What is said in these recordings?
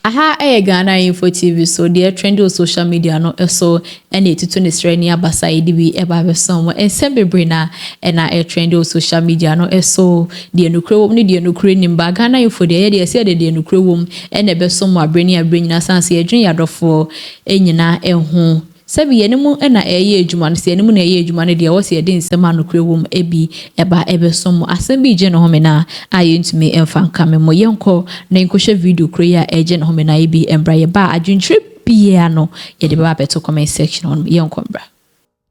Aha Ghana Info TV so dear trend on social media no so any to ne sreni abasa edibi eba besom ensembebre na a trend on social media no so dear nukre wom ne dear nukre nimba Ghana Info de say de dear nukre wom ene besom abreni na sanse adwen yadofo enyina eho Sebi yenimu ena eye adwuma no se yenimu na eye adwuma no de wo se de nsem anokre wom ebi eba ebesom asem bi je no home na aye ntumi emfa nka me mo yenko na nkohwe video kre ya eje no home na ebi embra ye ba adwuntwe bia no ye de ba beto comment section on yenko mbra.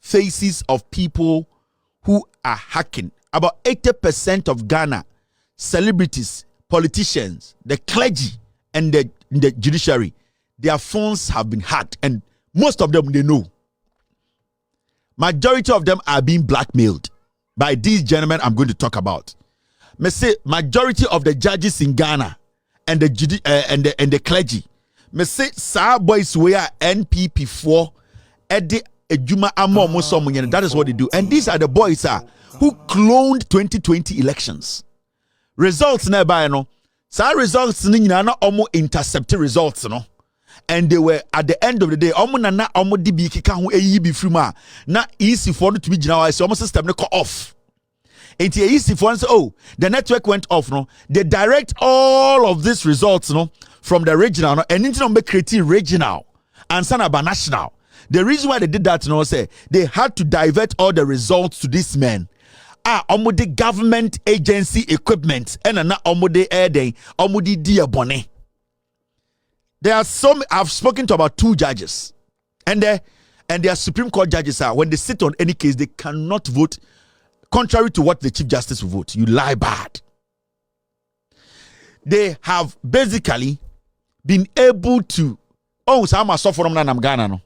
Faces of people who are hacking. About 80% of Ghana celebrities, politicians, the clergy and the judiciary, their phones have been hacked, and most of them, they know. Majority of them are being blackmailed by these gentlemen I'm going to talk about. Me say majority of the judges in Ghana and the clergy. Me say sa boys we are NPP4 edi ejuma amo musomunye. That is what they do. And these are the boys who cloned 2020 elections. Results nearby no. Sa results ni na omo intercept results no. And they were at the end of the day na dibi kika ho eyi bi frima na easy for no to be gina so almost system no cut off. And easy for say oh the network went off no. They direct all of these results no from the regional no and into no creating regional and sana ba national. The reason why they did that no say they had to divert all the results to this men. Omudi government agency equipment and na omudi airden omudi diabone. There are some. I've spoken to about 2 judges, and their Supreme Court judges are when they sit on any case, they cannot vote contrary to what the Chief Justice will vote. You lie bad. They have basically been able to. Oh, so I'm a suffer from Ghana no,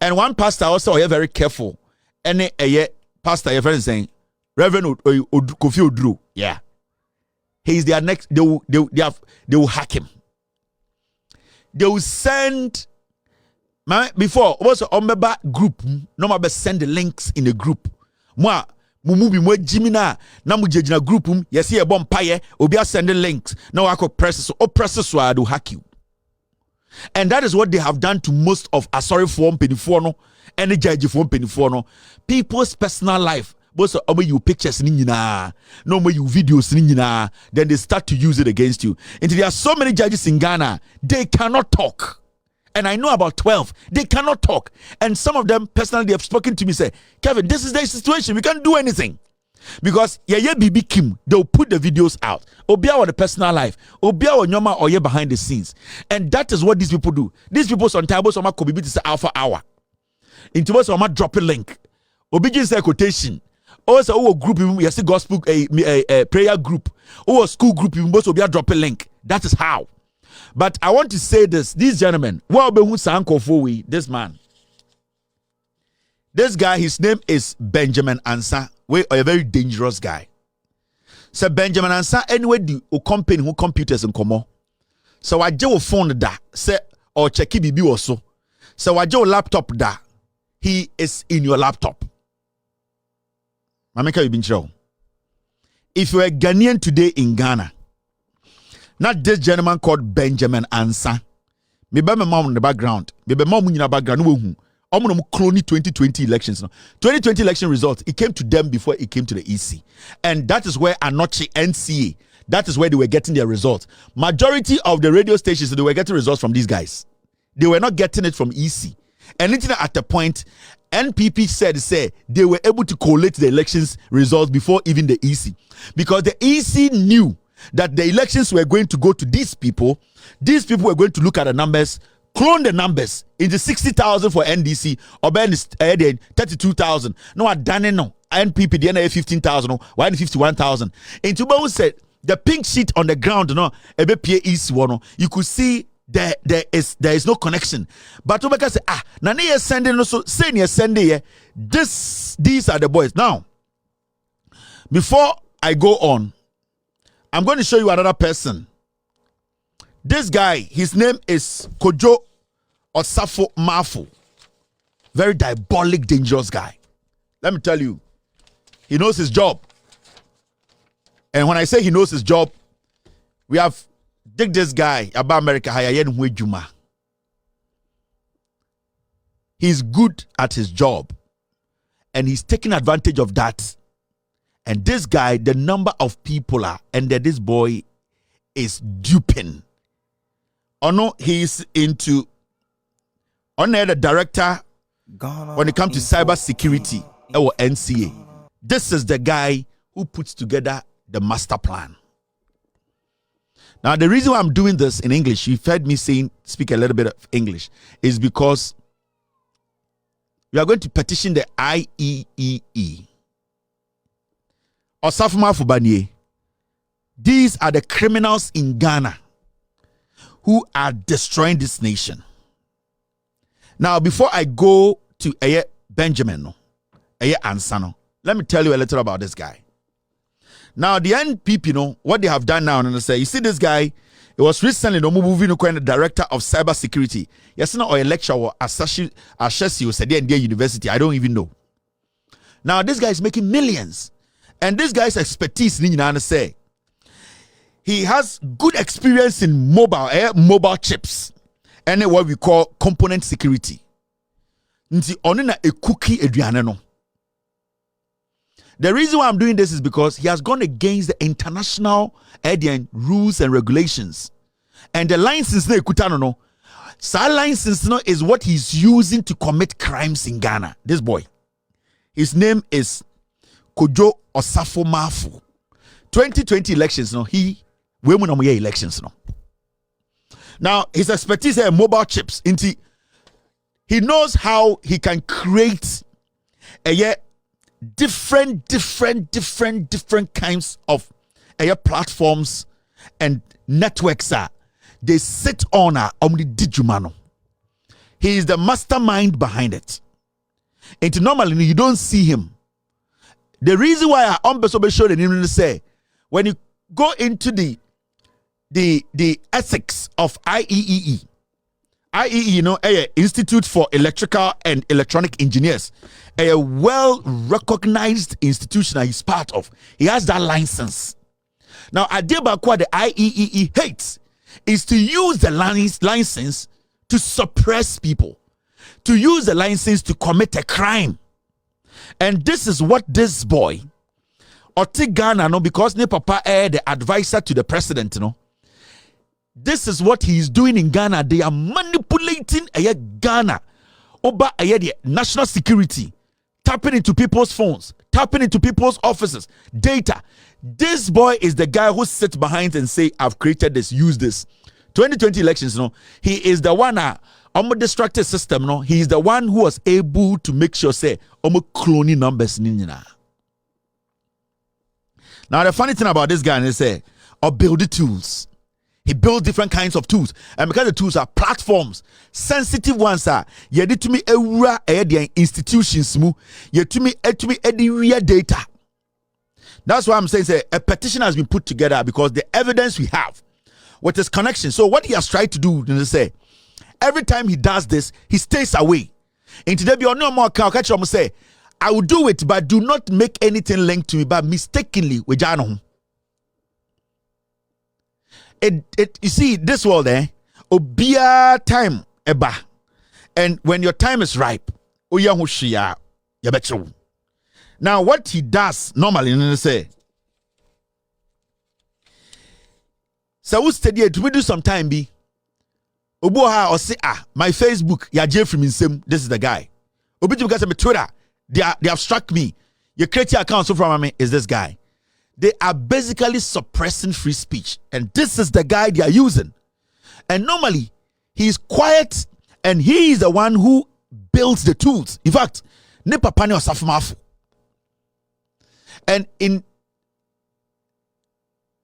and one pastor also are very careful. And a pastor, your friend saying, Reverend Kofi Oduro, yeah, he's their next. They will hack him. They will send before was a group no be send the links in the group mo mumu bi mo jimina na mo jejina group yes e bom paye obi send the links now I could press so I do hack you. And that is what they have done to most of Asori form penifo no and the judge form penifo no. People's personal life most of you pictures ni nyina no more you videos ni nyina, then they start to use it against you. And there are so many judges in Ghana, they cannot talk. And I know about 12, they cannot talk. And some of them personally they have spoken to me, say, Kevin, this is their situation, we can't do anything. Because BB Kim, they'll put the videos out. Obia or the personal life, Obia or Nyoma or behind the scenes. And that is what these people do. These people sometimes could be this alpha hour. Into what some drop a link. Obijin say quotation. Also, group, you see gospel a prayer group, or school group, you must be a drop a link. That is how. But I want to say this: these gentlemen, this man, this guy, his name is Benjamin Ansa. We are a very dangerous guy. So Benjamin Ansa, anyway, the company who computers and come. So I do phone that say or check BB also. So I do laptop that he is in your laptop. If you're a Ghanaian today in Ghana, not this gentleman called Benjamin Ansa, maybe my mom in the background, maybe mom in the background, I'm going to clone 2020 elections. 2020 election results, it came to them before it came to the EC. And that is where Anoche NCA, that is where they were getting their results. Majority of the radio stations, they were getting results from these guys. They were not getting it from EC. And until at the point, NPP said they were able to collate the elections results before even the EC. Because the EC knew that the elections were going to go to these people. These people were going to look at the numbers, clone the numbers into 60,000 for NDC, or 32,000. No, I done no. NPP, the NA 15,000, why 51,000. And Tubawu said the pink sheet on the ground, no, EC one, you could see there is no connection. But Obeka say, Nani is sending also saying you're sending here. These are the boys. Now, before I go on, I'm going to show you another person. This guy, his name is Kojo Osafo Mafu. Very diabolic, dangerous guy. Let me tell you, he knows his job. And when I say he knows his job, we have dig this guy about America. He's good at his job, and he's taking advantage of that. And this guy, the number of people are, and that this boy is duping. Oh no, he's into. On the director when it comes to cyber security or NCA. This is the guy who puts together the master plan. Now, the reason why I'm doing this in English, you've heard me speak a little bit of English, is because we are going to petition the IEEE. Osafuma Fubanye. These are the criminals in Ghana who are destroying this nation. Now, before I go to Benjamin, Ansano, let me tell you a little about this guy. Now, the NPP, what they have done now, and they say, you see this guy, it was recently the director of cyber security. Yes, no, or a lecturer or Ashesi said in university. I don't even know. Now, this guy is making millions. And this guy's expertise, say, he has good experience in mobile chips and what we call component security. Nti onina a cookie eduane no. The reason why I'm doing this is because he has gone against the international rules and regulations. And the license no. Sa license no is what he's using to commit crimes in Ghana. This boy. His name is Kojo Osafo Mafu. 2020 elections we elections no. Now his expertise is mobile chips. He knows how he can create different kinds of platforms and networks they sit on dijumano. He is the mastermind behind it. And normally you don't see him. The reason why I show the name say when you go into the ethics of IEEE, Institute for Electrical and Electronic Engineers, a well-recognized institution he's part of. He has that license. Now, Adebakwa, the IEEE hates is to use the license to suppress people, to use the license to commit a crime. And this is what this boy, Otigana, because ne papa the advisor to the president, this is what he is doing in Ghana. They are manipulating Ghana over the national security, tapping into people's phones, tapping into people's offices, data. This boy is the guy who sits behind and say, I've created this, use this. 2020 elections, he is the one on the distracted system, he is the one who was able to make sure say cloning numbers. Now the funny thing about this guy is say, or build the tools. He builds different kinds of tools, and because the tools are platforms, sensitive ones are you need to me institutions mu you to me real data. That's why I'm saying say a petition has been put together because the evidence we have with his connection. So what he has tried to do is say every time he does this, he stays away. And today be on no more catch say I will do it, but do not make anything linked to me, but mistakenly with Jano. You see, this world, obia time eba, and when your time is ripe, now what he does normally, say, so we study it. We do some time be, oboha or say my Facebook, ya Jeffrey Minsem, this is the guy. Obi because I'm Twitter, they have struck me. Your creative account so from me is this guy. They are basically suppressing free speech. And this is the guy they are using. And normally, he is quiet and he is the one who builds the tools. In fact, ne papa ne osafmafu. And in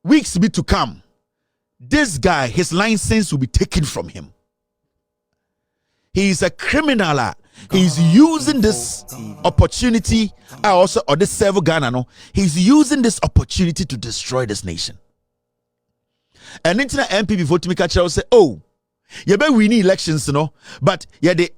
weeks to come, this guy, his license will be taken from him. He is a criminal. He's using this opportunity, also or this server Ghana. He's using this opportunity to destroy this nation. And internet MP before to make a say, oh, you bet we need elections, but the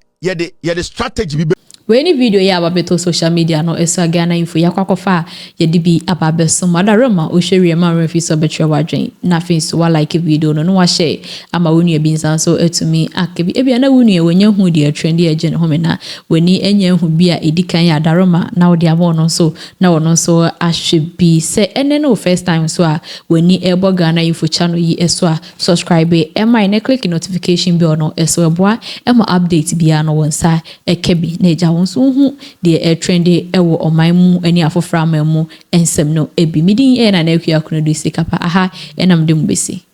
strategy. when any video ya ababeto social media no eso Ghana info ya kwakofa ya dibi ababeso madaroma o share ma refi so betre wadwen na fin so wa like video no wa share ama wonu e binsan so etumi akebi ebia na wonu e wonya hu de trend e je ne homena weni enya hu bia edikan ya daroma na odi abo no so na wono so ahwebi se ene no first time so a weni ebo Ghana info channel yi eso a subscribe e my na click notification bell no eso eboa e mo update bia no wonsa ekebi na eja wonso hu de trendy ewo oman mu ani afofra mu ensem no ebi midin e na akua kuno do sikapa aha enam de mbesi